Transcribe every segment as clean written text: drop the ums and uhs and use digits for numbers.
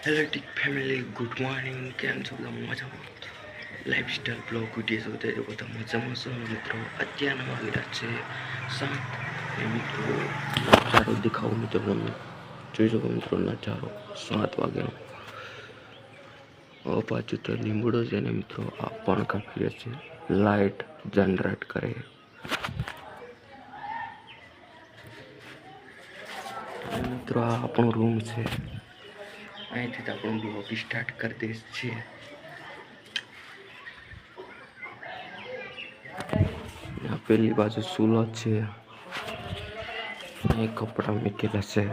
Hello tick family, good morning. કેમ છો બધા? મજામાં? લાઈફસ્ટાઈલ બ્લોગ વિડીયો જોતા તો બધા મજામાં છો ને મિત્રો? અત્યારના વાગેલા છે 7 ને મિત્રો નજારો દેખાવો મિત્રો તમને જોઈ શકો મિત્રો નજારો 7 વાગ્યાનો. પાછું તો લીમડો છે ને મિત્રો આ પણ કાપી છે, લાઇટ જનરેટ કરે. મિત્રો આ આપણો રૂમ છે, અહીંથી આપણો બ્લોગ સ્ટાર્ટ કરી દઈશ છીએ. પેલી બાજુ ચૂલો છે, અહીં કપડાં મૂકેલા છે,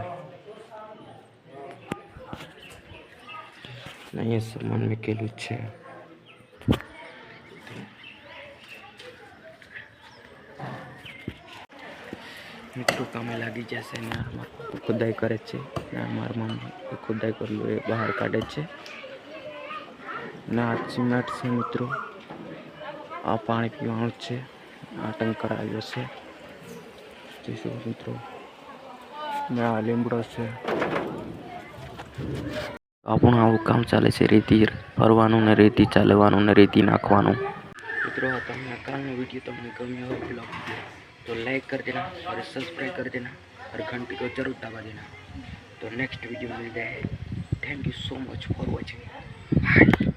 અહીંયા સામાન મૂકેલું છે. મિત્રો કામે લાગી જશે ને ખુદાઈ કરે છે ને મારા મમ્મી ખુદાઈ કરેલું એ બહાર કાઢે છે ને આ સિમેન્ટ છે મિત્રો. આ પાણી પીવાનું છે, આ ટંકર આવ્યો છે જોઈશું મિત્રો ને આ લીમડો છે. આપણું આવું કામ ચાલે છે, રેતી ભરવાનું ને રેતી ચાલવાનું ને રેતી નાખવાનું. મિત્રો તમને કાલનો વિડીયો તમને ગમ્યો હોય બ્લોગ तो लाइक कर देना और सब्सक्राइब कर देना और घंटी को जरूर दबा देना. तो नेक्स्ट वीडियो मिल जाए. Thank you so much for watching. Bye.